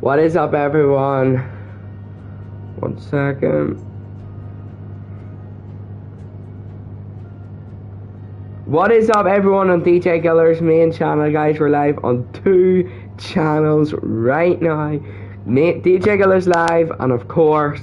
What is up, everyone? 1 second. What is up, everyone, on DJ Killer's main channel, guys? We're live on 2 channels right now. DJ Killer's live, and of course,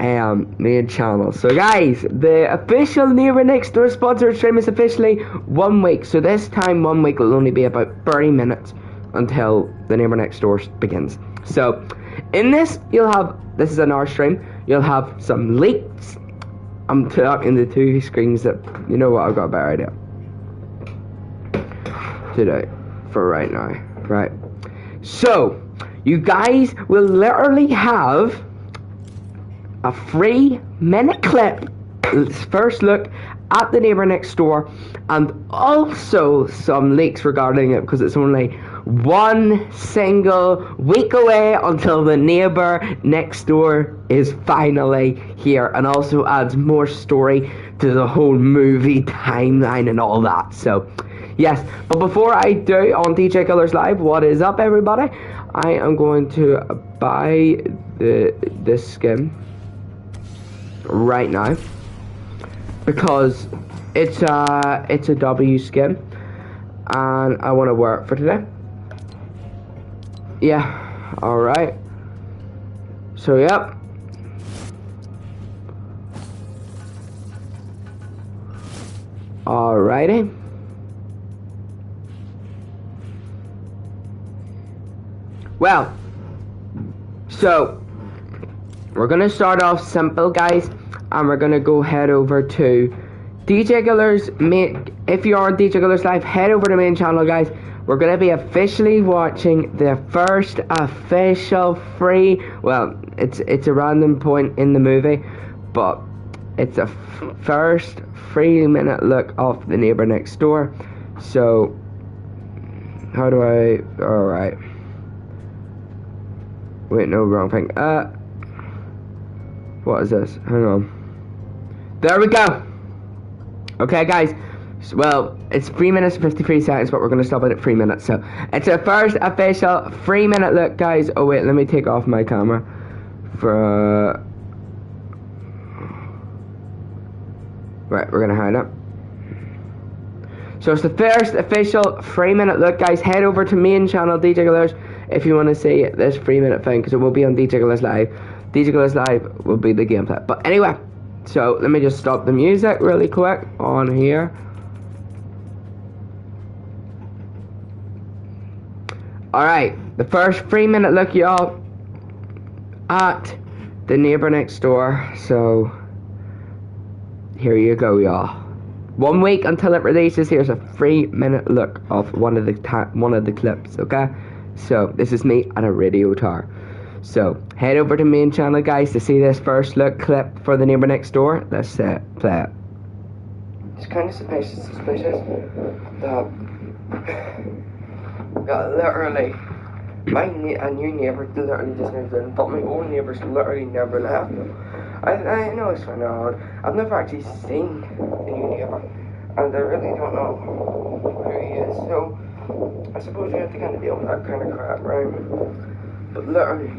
main channel. So, guys, the official Neighbour Next Door sponsored stream is officially 1 week. So this time, 1 week will only be about 30 minutes until the Neighbour Next Door begins. So, in this, you'll have, this is an hour stream, you'll have some leaks. I'm talking the 2 screens that, you know what, I've got a better idea today, for right now, right? So, you guys will literally have a 3-minute clip, first look at the Neighbour Next Door, and also some leaks regarding it, because it's only 1 single week away until the Neighbour Next Door is finally here, and also adds more story to the whole movie timeline and all that. So yes, but before I do on DJ Killer's Live, what is up, everybody? I am going to buy this skin right now because it's a W skin and I want to wear it for today. Yeah, alright. So, yep. Alrighty. Well, so we're gonna start off simple, guys, and we're gonna go head over to DJ Killer's main. If you're on DJ Killer's Live, head over to main channel, guys. We're gonna be officially watching the first official free. Well, it's a random point in the movie, but it's a first 3-minute look of the Neighbour Next Door. So, how do I? All right. Wait, no, wrong thing. What is this? Hang on. There we go. Okay, guys. Well, it's 3 minutes and 53 seconds, but we're going to stop it at 3 minutes. So, it's a first official 3-minute look, guys. Oh, wait, let me take off my camera. Right, we're going to hide it. So, it's the first official 3-minute look, guys. Head over to main channel, DJ Killers, if you want to see this 3-minute thing, because it will be on DJ Killers Live. DJ Killers Live will be the gameplay. But anyway, so let me just stop the music really quick on here. Alright, the first 3-minute look, y'all, at the Neighbour Next Door. So, here you go, y'all. 1 week until it releases. Here's a 3-minute look of one of the clips, okay? So, this is me at a radio tower. So, head over to main channel, guys, to see this first look clip for the Neighbour Next Door. Let's play it. It's kind of suspicious that literally a new neighbour literally just moved in, but my old neighbours literally never left. I know it's kind of odd. I've never actually seen the new neighbour, and I really don't know who he is. So I suppose you have to kind of deal with that kind of crap, right? But literally,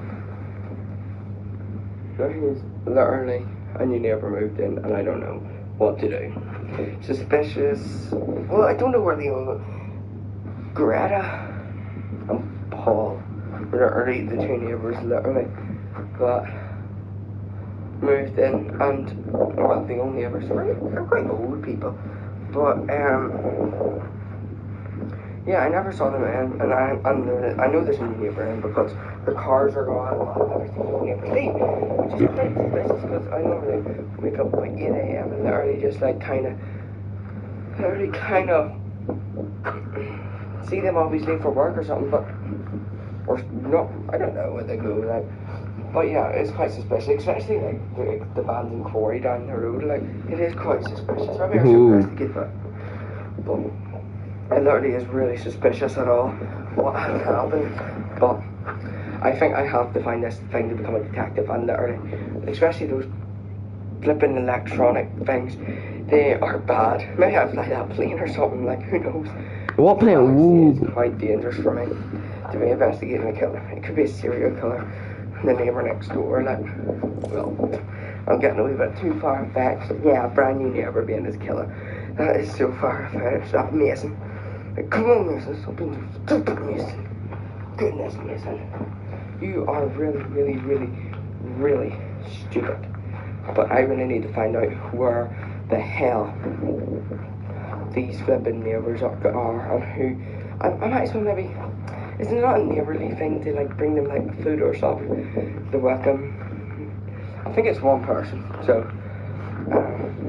there he is. Literally, a new neighbour moved in, and I don't know what to do. Suspicious. Well, I don't know where the old Greta and Paul, literally the 2 neighbours, literally got moved in, and well, the old neighbours, they're quite old people, but yeah, I never saw them in, and I know there's a new neighbour in because the cars are gone, and I've never seen the neighbours leave, which is quite suspicious because I normally wake up by 8 AM and literally just like kind of see them obviously for work or something, but or not, I don't know where they go, like, but yeah, it's quite suspicious, especially like the abandoned quarry down the road, like, it is quite suspicious. Maybe I should investigate that, but it literally is really suspicious at all what has happened. But I think I have to find this thing to become a detective, and literally, especially those flipping electronic things, they are bad. Maybe I fly that plane or something, like, who knows. What plan? Ooh. It's quite dangerous for me to be investigating a killer. It could be a serial killer. The neighbour next door, like, well, I'm getting a wee bit too far-fetched. Yeah, a brand new neighbour being his killer. That is so far-fetched. That's Mason. Like, come on, Mason, stop being stupid, Mason. Goodness, Mason. You are really, really, really, really stupid. But I really need to find out where the hell these flipping neighbours are and who. I might as well maybe. Is it not a neighbourly thing to like bring them like food or something? The welcome. I think it's one person, so I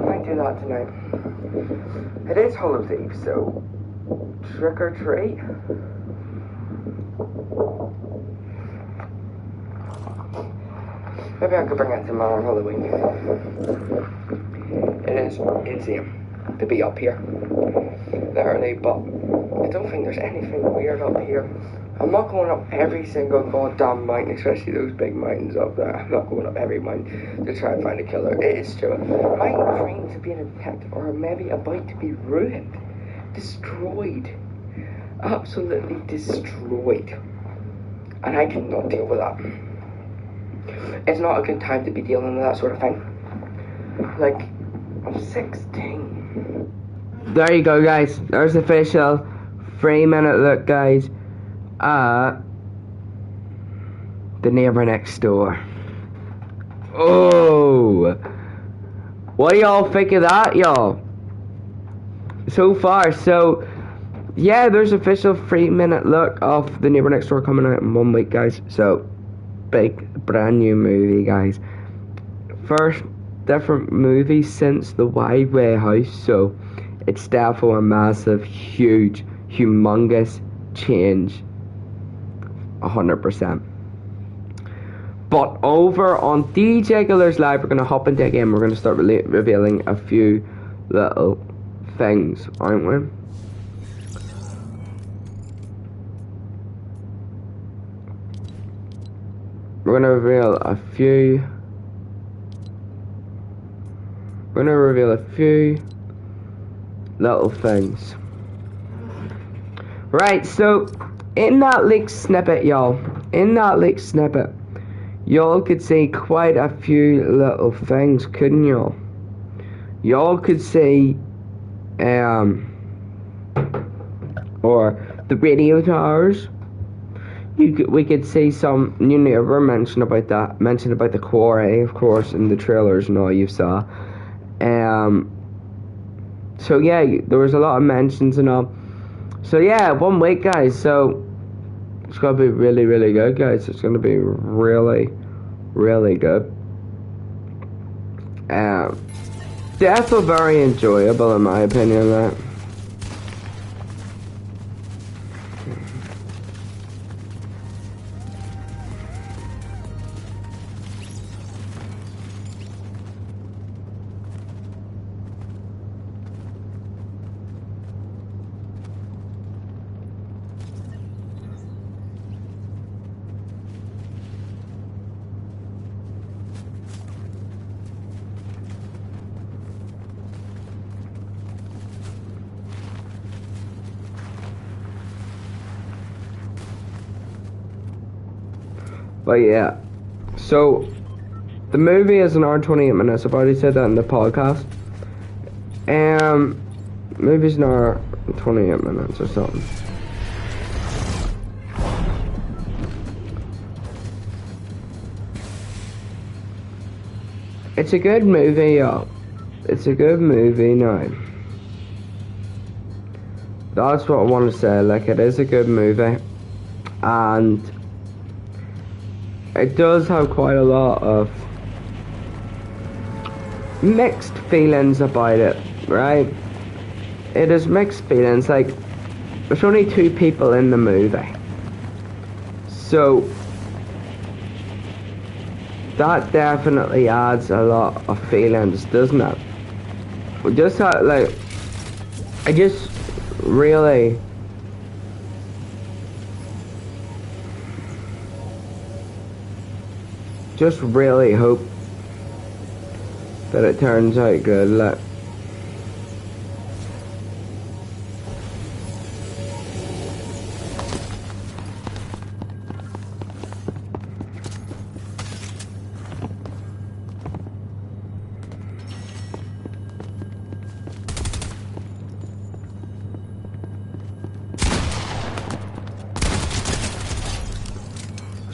might do that tonight. It is Hallows Eve, so trick or treat. Maybe I could bring it tomorrow on Halloween. It is insane to be up here early, but I don't think there's anything weird up here. I'm not going up every single goddamn mountain, especially those big mountains up there. I'm not going up every mountain to try and find a killer. It is true. My dreams of being a detective are maybe about to be ruined, destroyed, absolutely destroyed, and I cannot deal with that. It's not a good time to be dealing with that sort of thing. Like, I'm 16. There you go, guys. There's the official 3-minute look, guys, at the neighbour next door. Oh, what do y'all think of that, y'all? So far, so yeah, there's official 3-minute look of the neighbour next door coming out in 1 week, guys. So big brand new movie, guys. First different movie since the Wide Way House, so it's definitely a massive, huge, humongous change. 100%. But over on DJ Giller's Live, we're going to hop into a game. We're going to start revealing a few little things, aren't we? We're going to reveal a few. We're going to reveal a few little things. Right, so in that leaked snippet, y'all, y'all could see quite a few little things, couldn't y'all? Y'all could see, or the radio towers. We could see some new neighbour mention about the quarry, of course, in the trailers and all you saw. So yeah, there was a lot of mentions and all. So yeah, 1 week, guys. So it's gonna be really, really good, guys. It's gonna be really, really good. Definitely very enjoyable, in my opinion. That. But yeah, so the movie is an hour and 28 minutes. I've already said that in the podcast. Movie's an hour and 28 minutes or something. It's a good movie, y'all. It's a good movie now. That's what I want to say. Like, it is a good movie, and it does have quite a lot of mixed feelings about it, right? It is mixed feelings. Like, there's only 2 people in the movie, so that definitely adds a lot of feelings, doesn't it? Just how, like, I just really hope that it turns out good. Like,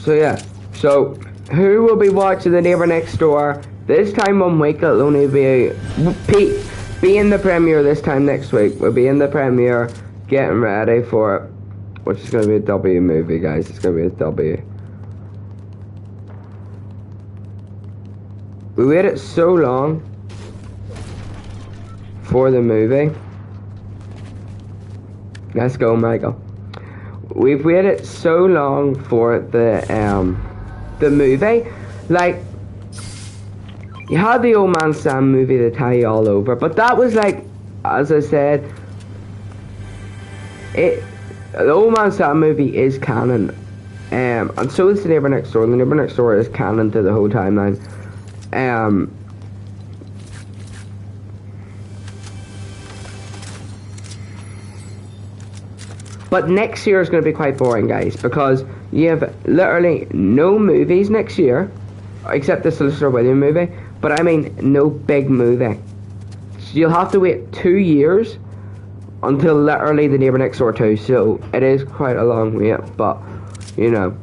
So yeah, so who will be watching The Neighbour Next Door this time 1 week? It'll only be in the premiere this time next week. We'll be in the premiere, getting ready for it, which is going to be a W movie, guys. It's going to be a W. We waited so long for the movie. Let's go, Michael. We've waited so long for the movie. Like, you had the Old Man Sam movie to tie you all over, but that was like, as I said, the Old Man Sam movie is canon, and so is The Neighbour Next Door. The Neighbour Next Door is canon to the whole timeline. But next year is going to be quite boring, guys, because you have literally no movies next year, except the Solicitor William movie, but I mean no big movie. So you'll have to wait 2 years until literally The Neighbour Next Door 2, so it is quite a long wait, but, you know,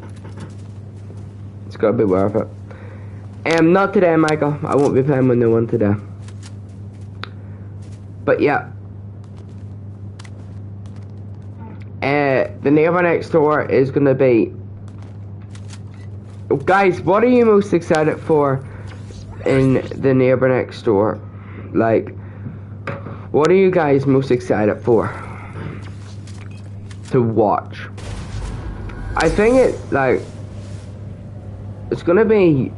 it's got to be worth it. Not today, Michael. I won't be playing with no one today. But yeah. The Neighbour Next Door is going to be... Guys, what are you most excited for in The Neighbour Next Door? Like, what are you guys most excited for to watch? I think it's going to be...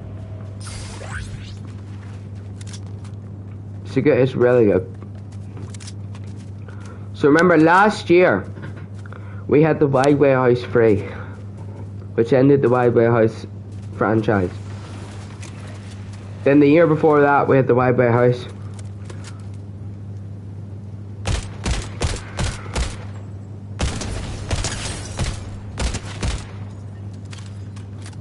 It's really good. So remember last year we had the Wild Way House free, which ended the Wild Way House franchise. Then the year before that we had the Wild Way House.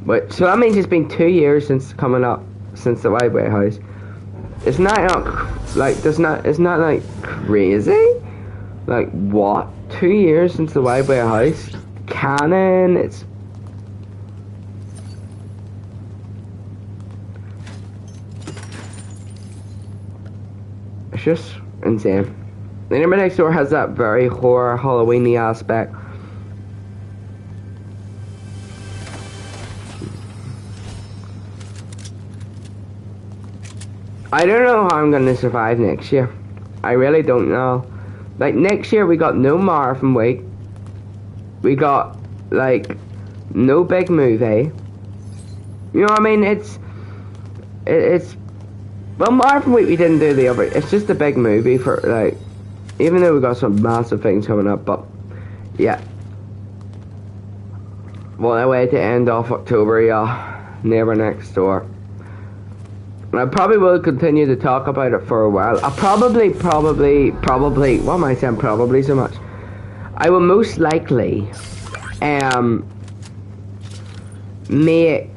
But so that means it's been 2 years since the Wild Way House. It's not like it's not like crazy. Like what? 2 years since the Wild Way House? Canon, it's just insane. The Neighbour Next Door has that very horror, Halloween-y aspect. I don't know how I'm gonna survive next year. I really don't know. Like, next year we got no Marvin Week. We got, like, no big movie. You know what I mean? It's well, Marvin Week we didn't do the other. It's just a big movie for, like, even though we got some massive things coming up, but, yeah. Well, a way to end off October, yeah. Neighbour Next Door. And I probably will continue to talk about it for a while. I'll probably, why am I saying probably so much? I will most likely, make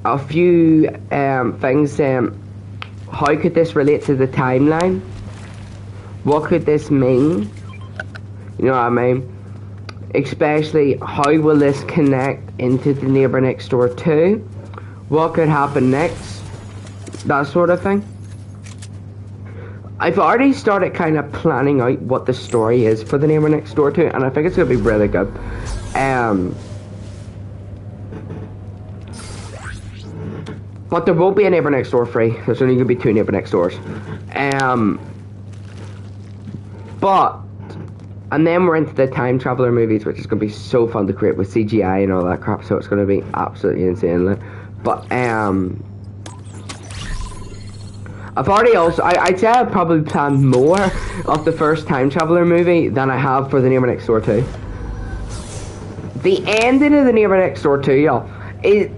a few, things saying, how could this relate to the timeline? What could this mean? You know what I mean? Especially, how will this connect into The Neighbour Next Door 2? What could happen next? That sort of thing. I've already started kind of planning out what the story is for The Neighbour Next Door 2, and I think it's going to be really good. But there won't be a Neighbour Next Door free. There's only going to be 2 Neighbour Next Doors. And then we're into the time traveler movies, which is going to be so fun to create with CGI and all that crap, so it's going to be absolutely insane. But, I've already I'd say I've probably planned more of the first time traveler movie than I have for The Neighbour Next Door 2. The ending of The Neighbour Next Door 2, y'all, it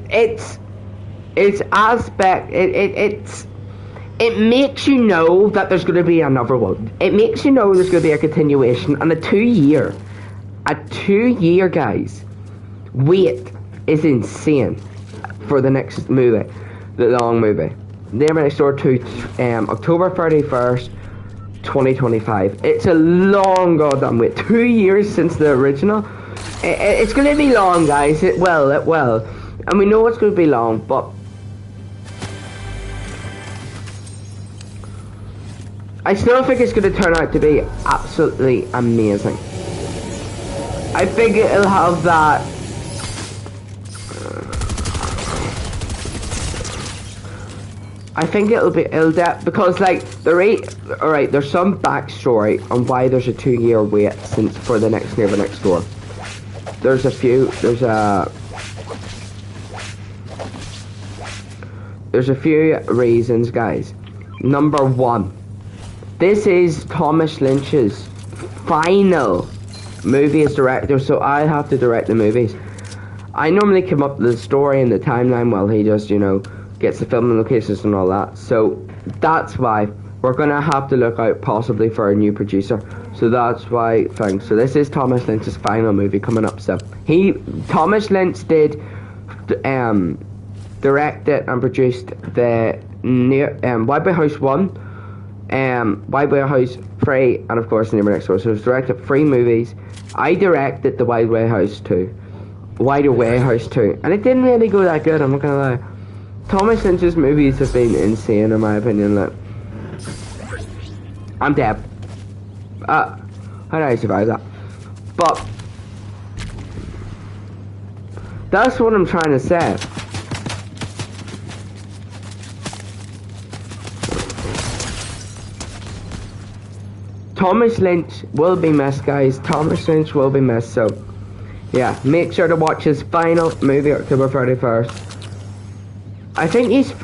makes you know that there's going to be another one. It makes you know there's going to be a continuation, and a 2 year, guys, wait is insane for the next movie, the long movie. Neighbour Next Door 2, October 31st, 2025. It's a long goddamn wait. 2 years since the original. It's going to be long, guys. It will. And we know it's going to be long, but I still think it's going to turn out to be absolutely amazing. I think it'll have that I think because like alright, there's some backstory on why there's a 2-year wait for the next Neighbour Next Door. There's a few reasons, guys. Number one, this is Thomas Lynch's final movie as director, so I have to direct the movies. I normally come up with the story and the timeline while he just, gets the filming locations and all that. So that's why we're gonna have to look out possibly for a new producer. So that's why so this is Thomas Lynch's final movie coming up. So Thomas Lynch did direct it and produced the Wild Boy House 1, Wild Boy House 3, and of course Neighbour Next Door. So it's directed 3 movies. I directed the Wild Way House 2, and it didn't really go that good, I'm not gonna lie. Thomas Lynch's movies have been insane in my opinion. Look, I'm dead. How did I survive that? But that's what I'm trying to say. Thomas Lynch will be missed, guys. Thomas Lynch will be missed. So yeah, make sure to watch his final movie October 31st. I think he's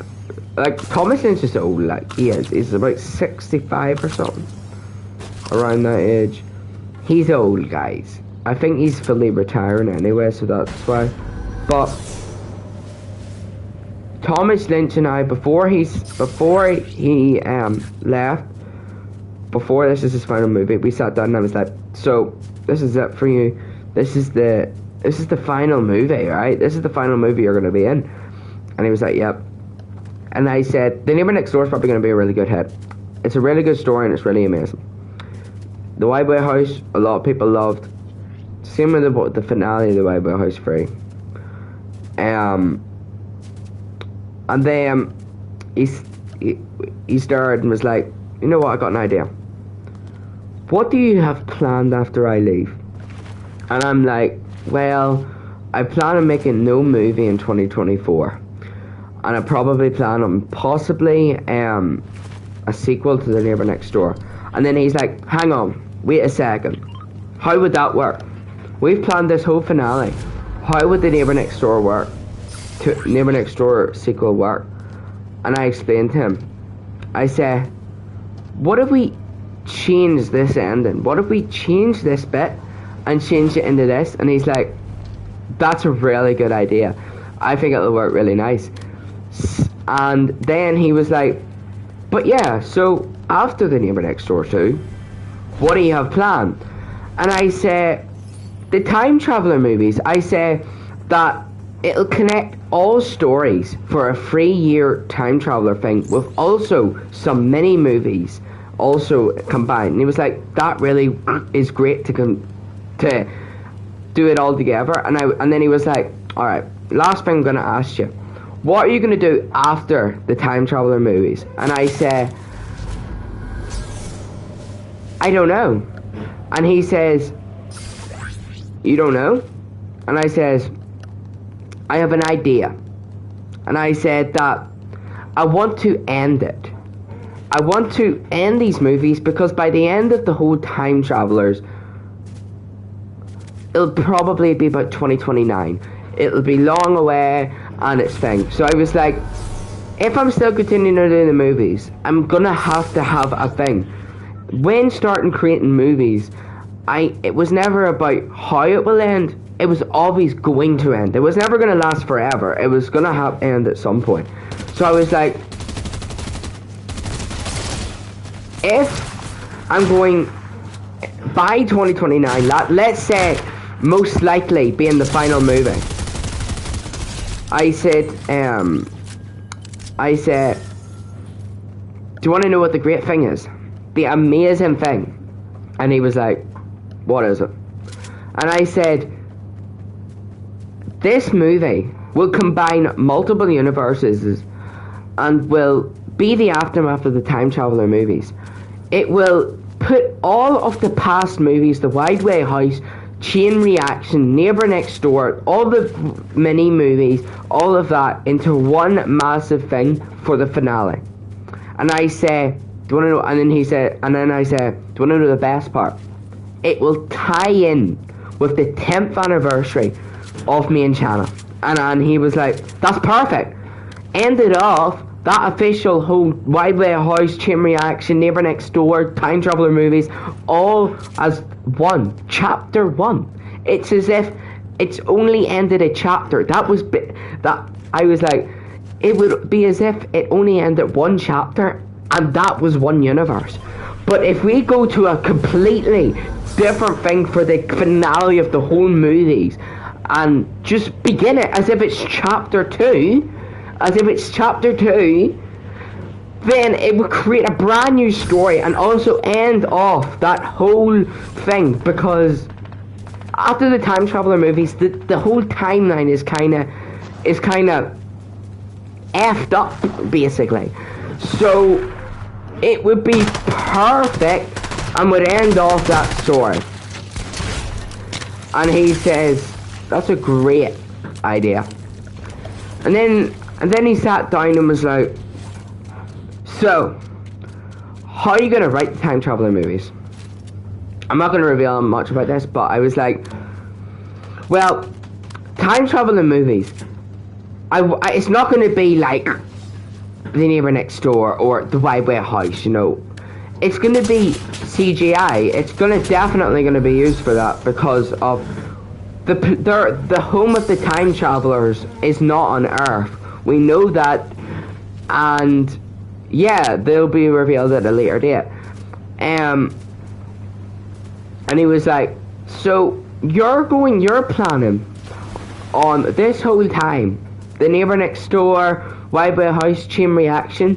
like Thomas Lynch is old, like he is. He's about 65 or something, around that age. He's old, guys. I think he's fully retiring anyway, so that's why. But Thomas Lynch and I, before he left, before this is his final movie, we sat down and I was like, so this is it for you. This is the final movie, right? This is the final movie you're gonna be in. And he was like, yep. And I said, The Neighbour Next Door is probably going to be a really good hit. It's a really good story and it's really amazing. The Wild Boy House, a lot of people loved. Same with the finale of The Wild Boy House 3. And then he started and was like, you know what, I got an idea. What do you have planned after I leave? And I'm like, well, I plan on making no movie in 2024. And I probably plan on possibly a sequel to The Neighbour Next Door. And then he's like, hang on, wait a second. How would that work? We've planned this whole finale. How would The Neighbour Next Door work? Neighbour Next Door sequel work? And I explained to him. I said, what if we change this ending? What if we change this bit and change it into this? And he's like, that's a really good idea. I think it'll work really nice. And then he was like, but yeah, so after The Neighbour Next Door 2, what do you have planned? And I say, the time traveler movies, I say that it'll connect all stories for a 3-year time traveler thing with also some mini movies also combined. And he was like, that really is great to do it all together. And then he was like, alright, last thing I'm going to ask you. What are you going to do after the time traveler movies? And I say, I don't know. And he says, you don't know? And I says, I have an idea. And I said that I want to end it. I want to end these movies because by the end of the whole time travelers, it'll probably be about 2029. It'll be long away and it's thing. So I was like, if I'm still continuing to do the movies, I'm gonna have to have a thing. When starting creating movies, it was never about how it will end. It was always going to end. It was never gonna last forever. It was gonna end at some point. So I was like, if I'm going by 2029, let's say most likely being the final movie, I said, do you want to know what the great thing is? The amazing thing. And he was like, what is it? And I said, this movie will combine multiple universes and will be the aftermath of the Time Traveler movies. It will put all of the past movies, The Wide Way House, Chain Reaction, Neighbour Next Door, all the mini movies, all of that into one massive thing for the finale. And I say, do you want to know? And then he said, and then I said, do you want to know the best part? It will tie in with the 10th anniversary of Main Channel. And he was like, that's perfect. Ended off that official whole Wide Way House, Chain Reaction, Neighbour Next Door, Time Traveler movies, all as one, chapter one. It's as if it's only ended a chapter. That I was like, it would be as if it only ended one chapter, and that was one universe. But if we go to a completely different thing for the finale of the whole movies, and just begin it as if it's chapter two, then it would create a brand new story and also end off that whole thing, because after the Time Traveler movies, the whole timeline is kind of effed up, basically. So it would be perfect and would end off that story. And he says, that's a great idea. And then he sat down and was like, so, how are you going to write the Time Traveler movies? I'm not going to reveal much about this, but I was like, well, Time Traveler movies, it's not going to be like The Neighbour Next Door or The Wide Way House, you know. It's going to be CGI. It's definitely going to be used for that, because of the home of the Time Travelers is not on Earth. We know that, and yeah, they'll be revealed at a later date. And he was like, so you're planning on this whole time, The Neighbour Next Door, Wide Way House, Chain Reaction,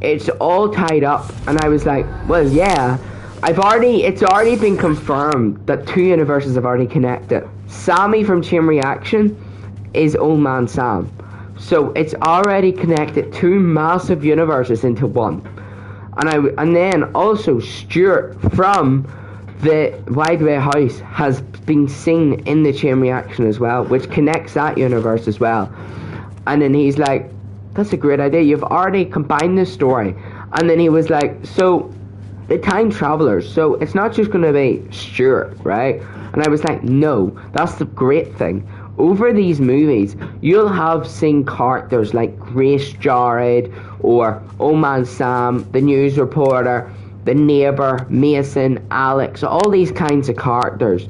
it's all tied up. And I was like, well, yeah, it's already been confirmed that two universes have already connected. Sammy from Chain Reaction is Old Man Sam. So it's already connected two massive universes into one. And then also Stuart from the Wide Way House has been seen in the Chain Reaction as well, which connects that universe as well. And then he's like, that's a great idea, you've already combined this story. And then he was like, so the Time Travelers, so it's not just going to be Stuart, right? And I was like, no, that's the great thing. Over these movies, you'll have seen characters like Grace Jared, or Old Man Sam, the news reporter, the neighbour, Mason, Alex, all these kinds of characters.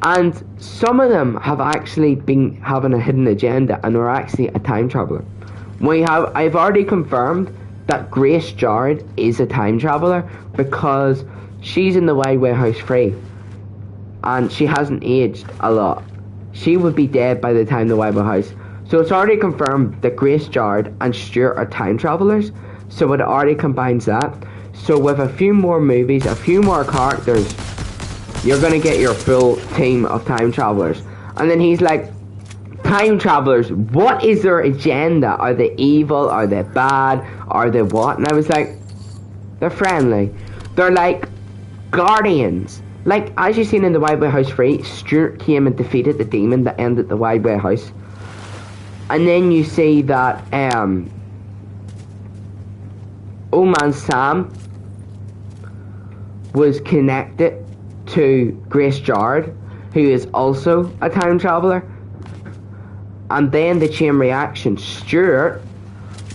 And some of them have actually been having a hidden agenda and are actually a time traveller. I've already confirmed that Grace Jared is a time traveller, because she's in the Wide Way House 3 and she hasn't aged a lot. She would be dead by the time the Wide Way House. So it's already confirmed that Grace Jared and Stuart are time travellers. So it already combines that. So with a few more movies, a few more characters, you're going to get your full team of time travellers. And then he's like, time travellers, what is their agenda? Are they evil? Are they bad? Are they what? And I was like, they're friendly. They're like guardians. Like, as you've seen in the Wide Way House 3, Stuart came and defeated the demon that ended the Wide Way House. And then you see that Old Man Sam was connected to Grace Jared, who is also a time traveller. And then the Chain Reaction, Stuart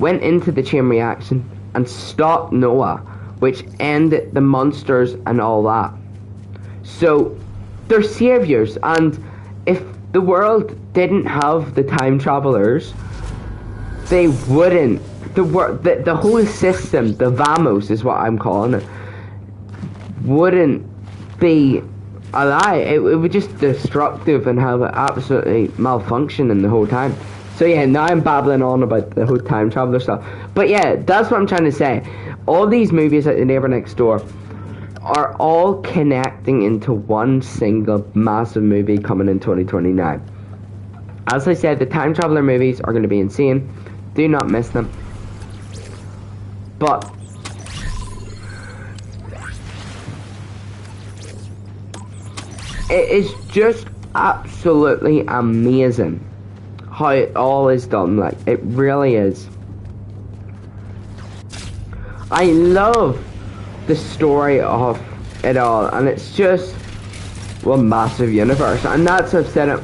went into the Chain Reaction and stopped Noah, which ended the monsters and all that. So they're saviors, and if the world didn't have the time travelers, they wouldn't. The whole system, the Vamos is what I'm calling it, wouldn't be alive. It would just destructive and have absolutely malfunctioning the whole time. So yeah, now I'm babbling on about the whole time traveler stuff. But yeah, that's what I'm trying to say. All these movies like The Neighbour Next Door are all connecting into one single massive movie coming in 2029. As I said, the time traveler movies are going to be insane. Do not miss them. But it is just absolutely amazing how it all is done. Like, it really is. I love the story of it all, and it's just one massive universe, and that's I've said it.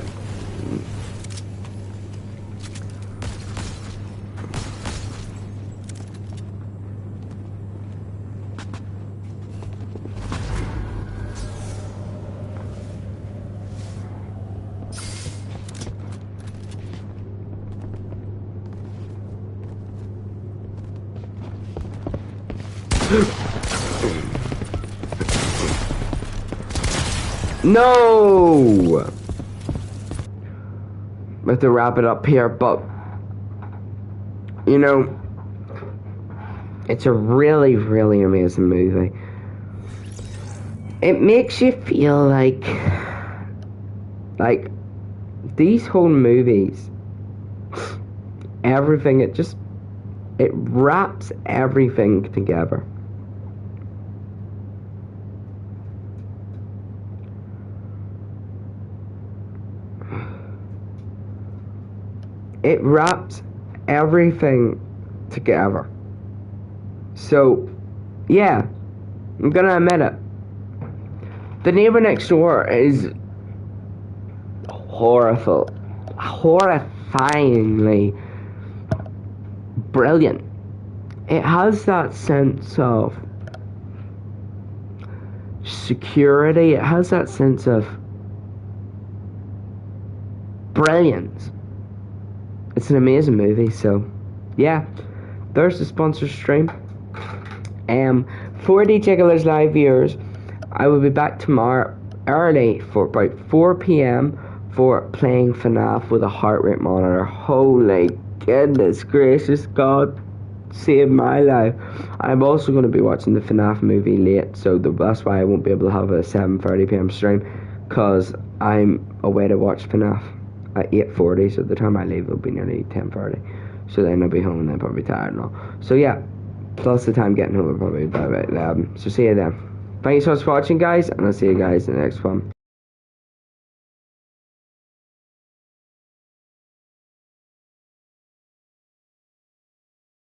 No! We have to wrap it up here, but you know, it's a really, really amazing movie. It makes you feel like these whole movies, everything, it wraps everything together. It wraps everything together. So, yeah, I'm gonna admit it. The Neighbor Next Door is horrifyingly brilliant. It has that sense of security. It has that sense of brilliance. It's an amazing movie, so yeah, there's the sponsor stream. For DJ Killer's live viewers, I will be back tomorrow early for about 4 p.m. for playing FNAF with a heart rate monitor. Holy goodness gracious, God saved my life. I'm also going to be watching the FNAF movie late, so that's why I won't be able to have a 7:30 p.m. stream, because I'm away to watch FNAF at 8:40, so the time I leave it'll be nearly 10:30, so then I'll be home and then probably tired and all. So yeah, plus the time getting home will probably be about 11. So see you then. Thanks so much for watching, guys, and I'll see you guys in the next one.